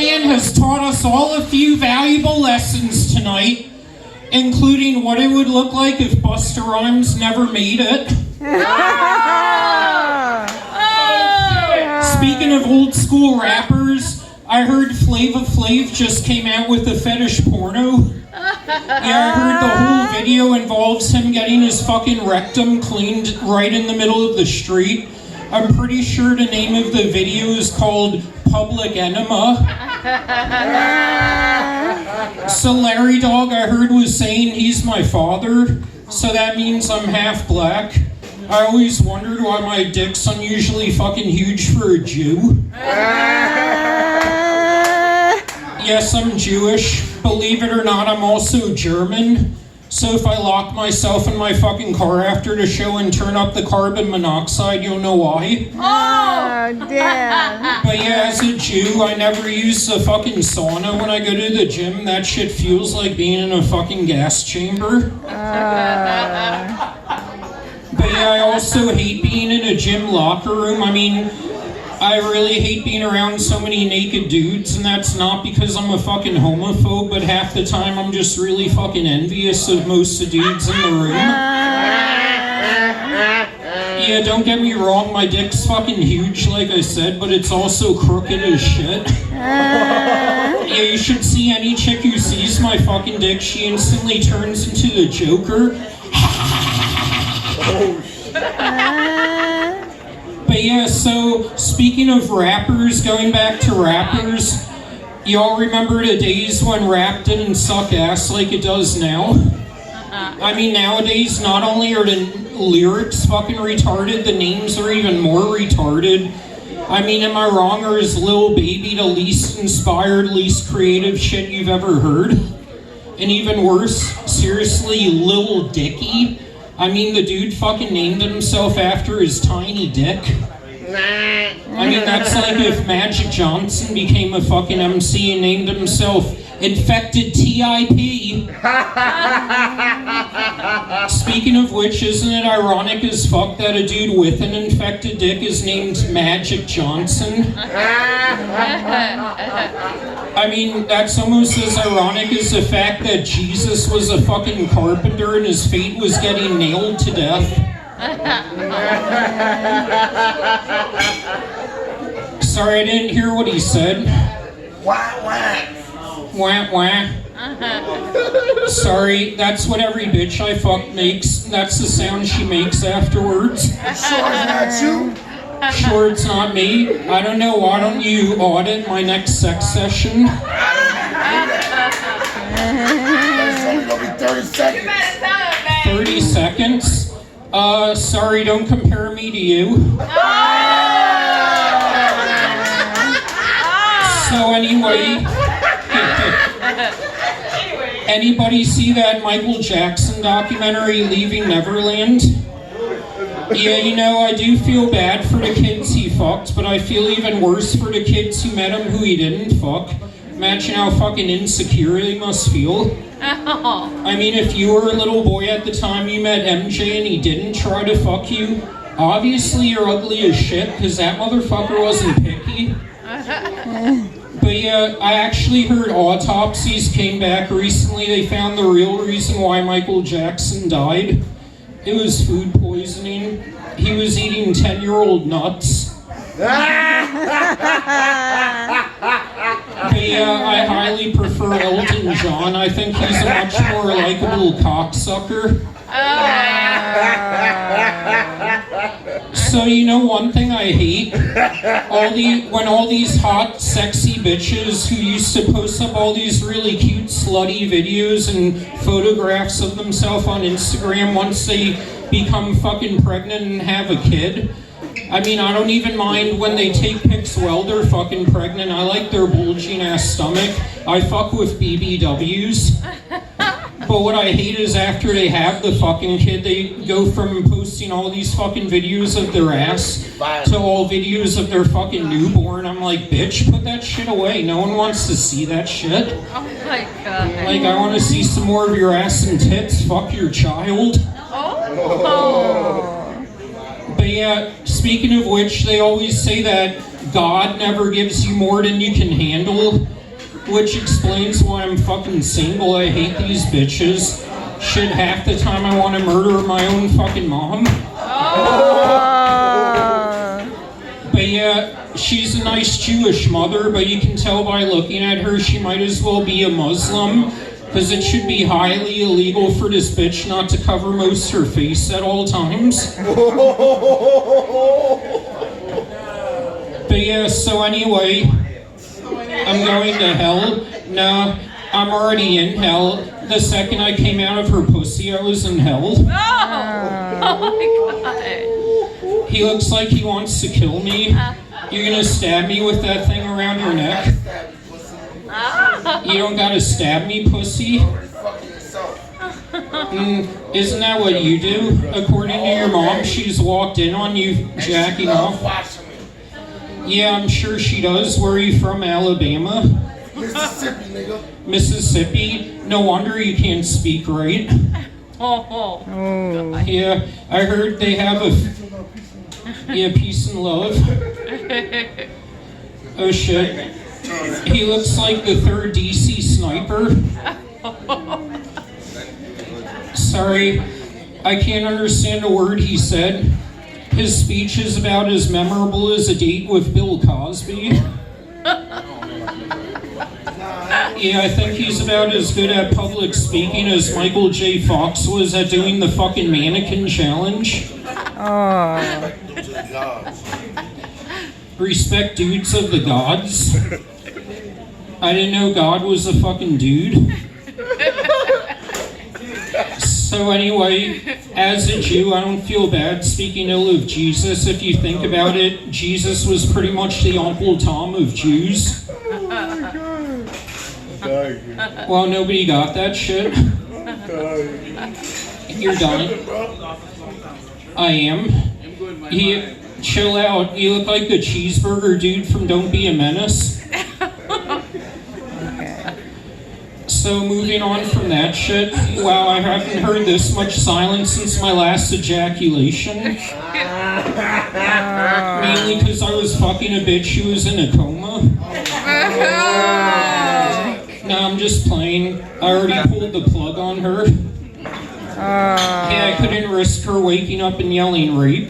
man has taught us all a few valuable lessons tonight, including what it would look like if Busta Rhymes never made it. Speaking of old school rappers, I heard Flava Flav just came out with a fetish porno. Yeah, I heard the whole video involves him getting his fucking rectum cleaned right in the middle of the street. I'm pretty sure the name of the video is called Public Enema. So Larry Dog, I heard, was saying he's my father, so that means I'm half black. I always wondered why my dick's unusually fucking huge for a Jew. Yes, I'm Jewish. Believe it or not, I'm also German. So if I lock myself in my fucking car after the show and turn up the carbon monoxide, you'll know why. Oh, damn. But yeah, as a Jew, I never use a fucking sauna when I go to the gym. That shit feels like being in a fucking gas chamber. But yeah, I also hate being in a gym locker room. I mean, I really hate being around so many naked dudes, and that's not because I'm a fucking homophobe, but half the time I'm just really fucking envious of most of the dudes in the room. Yeah, don't get me wrong, my dick's fucking huge, like I said, but it's also crooked as shit. Yeah, you should see any chick who sees my fucking dick, she instantly turns into the Joker. But yeah, so speaking of rappers, going back to rappers, y'all remember the days when rap didn't suck ass like it does now? I mean, nowadays, not only are the lyrics fucking retarded, the names are even more retarded. I mean, am I wrong, or is Lil Baby the least inspired, least creative shit you've ever heard? And even worse, seriously, Lil Dicky? I mean, the dude fucking named himself after his tiny dick. I mean, that's like if Magic Johnson became a fucking MC and named himself Infected TIP. Speaking of which, isn't it ironic as fuck that a dude with an infected dick is named Magic Johnson? I mean, that's almost as ironic as the fact that Jesus was a fucking carpenter and his fate was getting nailed to death. Sorry, I didn't hear what he said. Wah, wah. Wah, wah. Sorry, that's what every bitch I fuck makes. That's the sound she makes afterwards. Sure it's not you? Sure it's not me. I don't know, why don't you audit my next sex session? It's only gonna be 30 seconds. 30 seconds? Sorry, don't compare me to you. So anyway, anybody see that Michael Jackson documentary, Leaving Neverland? Yeah, you know, I do feel bad for the kids he fucked, but I feel even worse for the kids who met him who he didn't fuck. Imagine how fucking insecure they must feel. I mean, if you were a little boy at the time you met MJ and he didn't try to fuck you, obviously you're ugly as shit, because that motherfucker wasn't picky. But yeah, I actually heard autopsies came back recently. They found the real reason why Michael Jackson died. It was food poisoning. He was eating 10-year-old nuts. But yeah, I highly prefer Elton John. I think he's a much more likable cocksucker. So you know one thing I hate? When all these hot, sexy bitches who used to post up all these really cute, slutty videos and photographs of themselves on Instagram once they become fucking pregnant and have a kid. I mean, I don't even mind when they take pics while they're fucking pregnant. I like their bulging ass stomach. I fuck with BBWs. But what I hate is after they have the fucking kid, they go from posting all these fucking videos of their ass to all videos of their fucking newborn. I'm like, bitch, put that shit away. No one wants to see that shit. Oh my god. Like, I want to see some more of your ass and tits. Fuck your child. Oh. But yeah, speaking of which, they always say that God never gives you more than you can handle, which explains why I'm fucking single. I hate these bitches. Shit, half the time I want to murder my own fucking mom. But yeah, she's a nice Jewish mother, but you can tell by looking at her she might as well be a Muslim, because it should be highly illegal for this bitch not to cover most her face at all times. But yeah, so anyway, I'm going to hell. No, I'm already in hell. The second I came out of her pussy, I was in hell. Oh my god. He looks like he wants to kill me. You're gonna stab me with that thing around your neck? You don't gotta stab me, pussy. Isn't that what you do? According to your mom, she's walked in on you jacking off. Yeah, I'm sure she does. Where are you from? Alabama? Mississippi, nigga. Mississippi? No wonder you can't speak right. Oh. Yeah, I heard they have peace and love. Oh shit. He looks like the third DC sniper. Sorry, I can't understand a word he said. His speech is about as memorable as a date with Bill Cosby. Yeah, I think he's about as good at public speaking as Michael J. Fox was at doing the fucking mannequin challenge. Respect dudes of the gods. I didn't know God was a fucking dude. So anyway, as a Jew, I don't feel bad speaking ill of Jesus. If you think about it, Jesus was pretty much the Uncle Tom of Jews. Well, nobody got that shit. You're done. I am. Chill out. You look like the cheeseburger dude from Don't Be a Menace. So moving on from that shit, wow, I haven't heard this much silence since my last ejaculation. Mainly because I was fucking a bitch who was in a coma. No, I'm just playing. I already pulled the plug on her. Yeah, I couldn't risk her waking up and yelling rape.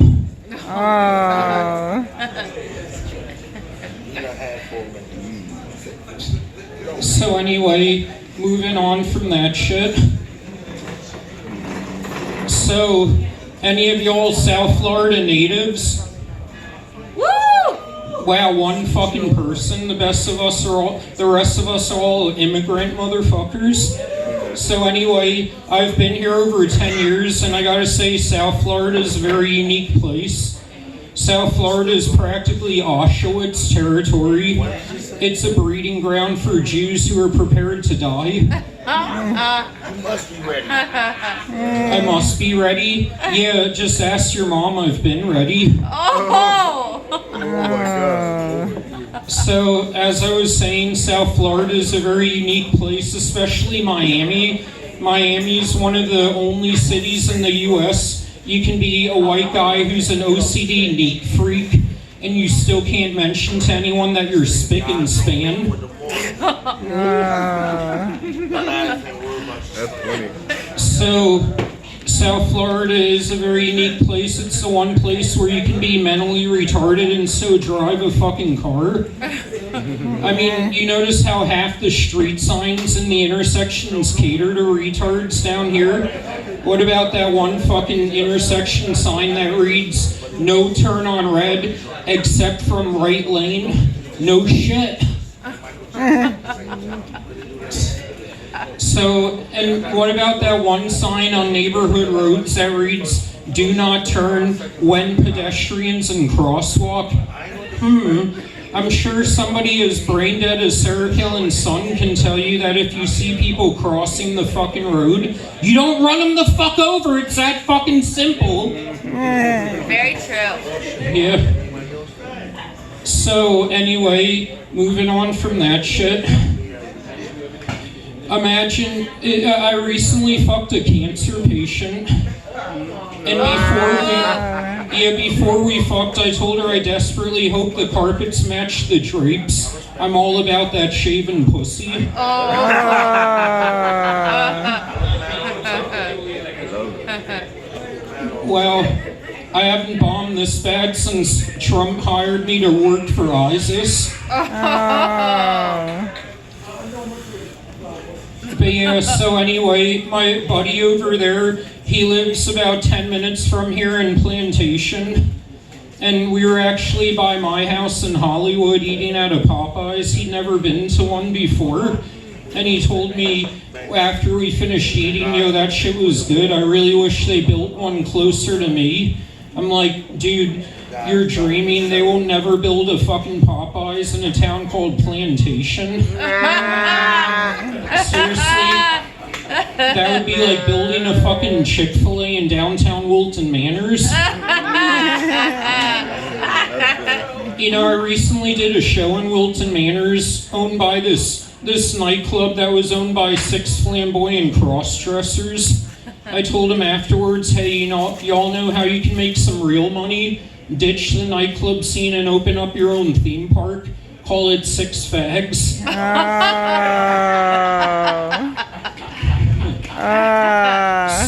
So anyway, moving on from that shit. So, any of y'all South Florida natives? Woo! Wow, one fucking person. The rest of us are all immigrant motherfuckers. So anyway, I've been here over 10 years, and I gotta say, South Florida is a very unique place. South Florida is practically Auschwitz territory. It's a breeding ground for Jews who are prepared to die. You must be ready. I must be ready? Yeah, just ask your mom. I've been ready. Oh my God. So, as I was saying, South Florida is a very unique place, especially Miami. Miami is one of the only cities in the U.S. you can be a white guy who's an OCD neat freak, and you still can't mention to anyone that you're spick and span. That's funny. So, South Florida is a very unique place. It's the one place where you can be mentally retarded and still drive a fucking car. I mean, you notice how half the street signs in the intersections cater to retards down here? What about that one fucking intersection sign that reads, "No turn on red, except from right lane"? No shit. So, and what about that one sign on neighborhood roads that reads, "Do not turn when pedestrians and crosswalk"? I'm sure somebody as brain dead as Sarah Killen's son can tell you that if you see people crossing the fucking road, you don't run them the fuck over. It's that fucking simple. Very true. Yeah. So, anyway, moving on from that shit. Imagine, I recently fucked a cancer patient, and Yeah, before we fucked, I told her I desperately hope the carpets match the drapes. I'm all about that shaven pussy. Well, I haven't bombed this bad since Trump hired me to work for ISIS. But yeah, so anyway, my buddy over there, he lives about 10 minutes from here in Plantation. And we were actually by my house in Hollywood eating at a Popeyes. He'd never been to one before. And he told me after we finished eating, that shit was good. I really wish they built one closer to me. I'm like, dude, you're dreaming. They will never build a fucking Popeyes in a town called Plantation. Seriously? That would be like building a fucking Chick-fil-A in downtown Wilton Manors. I recently did a show in Wilton Manors owned by this nightclub that was owned by 6 flamboyant cross-dressers. I told him afterwards, hey, y'all know how you can make some real money? Ditch the nightclub scene and open up your own theme park. Call it 6 Fags.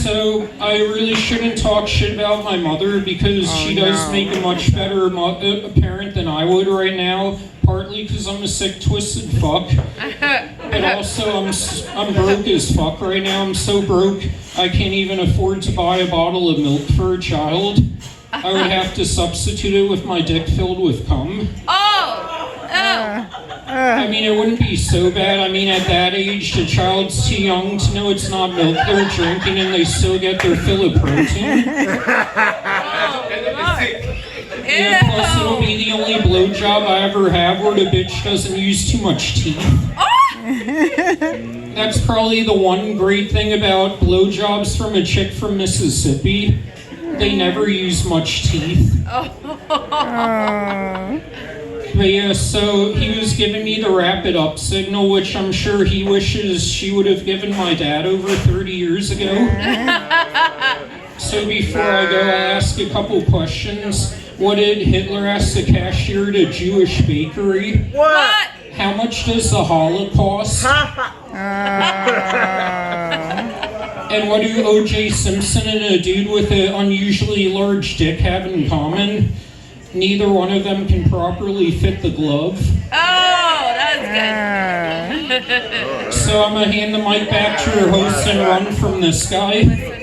So I really shouldn't talk shit about my mother because she does make a much better parent than I would right now. Partly because I'm a sick, twisted fuck, but also I'm broke as fuck right now. I'm so broke I can't even afford to buy a bottle of milk for a child. I would have to substitute it with my dick filled with cum. I mean, it wouldn't be so bad. I mean, at that age, the child's too young to know it's not milk they're drinking and they still get their fill of protein. Yeah, plus it'll be the only blowjob I ever have where the bitch doesn't use too much teeth. That's probably the one great thing about blowjobs from a chick from Mississippi. They never use much teeth. But yeah, so he was giving me the wrap it up signal, which I'm sure he wishes she would have given my dad over 30 years ago. So before I go, I'll ask a couple questions. What did Hitler ask the cashier at a Jewish bakery? What? How much does the Holocaust? And what do O.J. Simpson and a dude with an unusually large dick have in common? Neither one of them can properly fit the glove. Oh, that's good. So I'm going to hand the mic back to your host and run from this guy.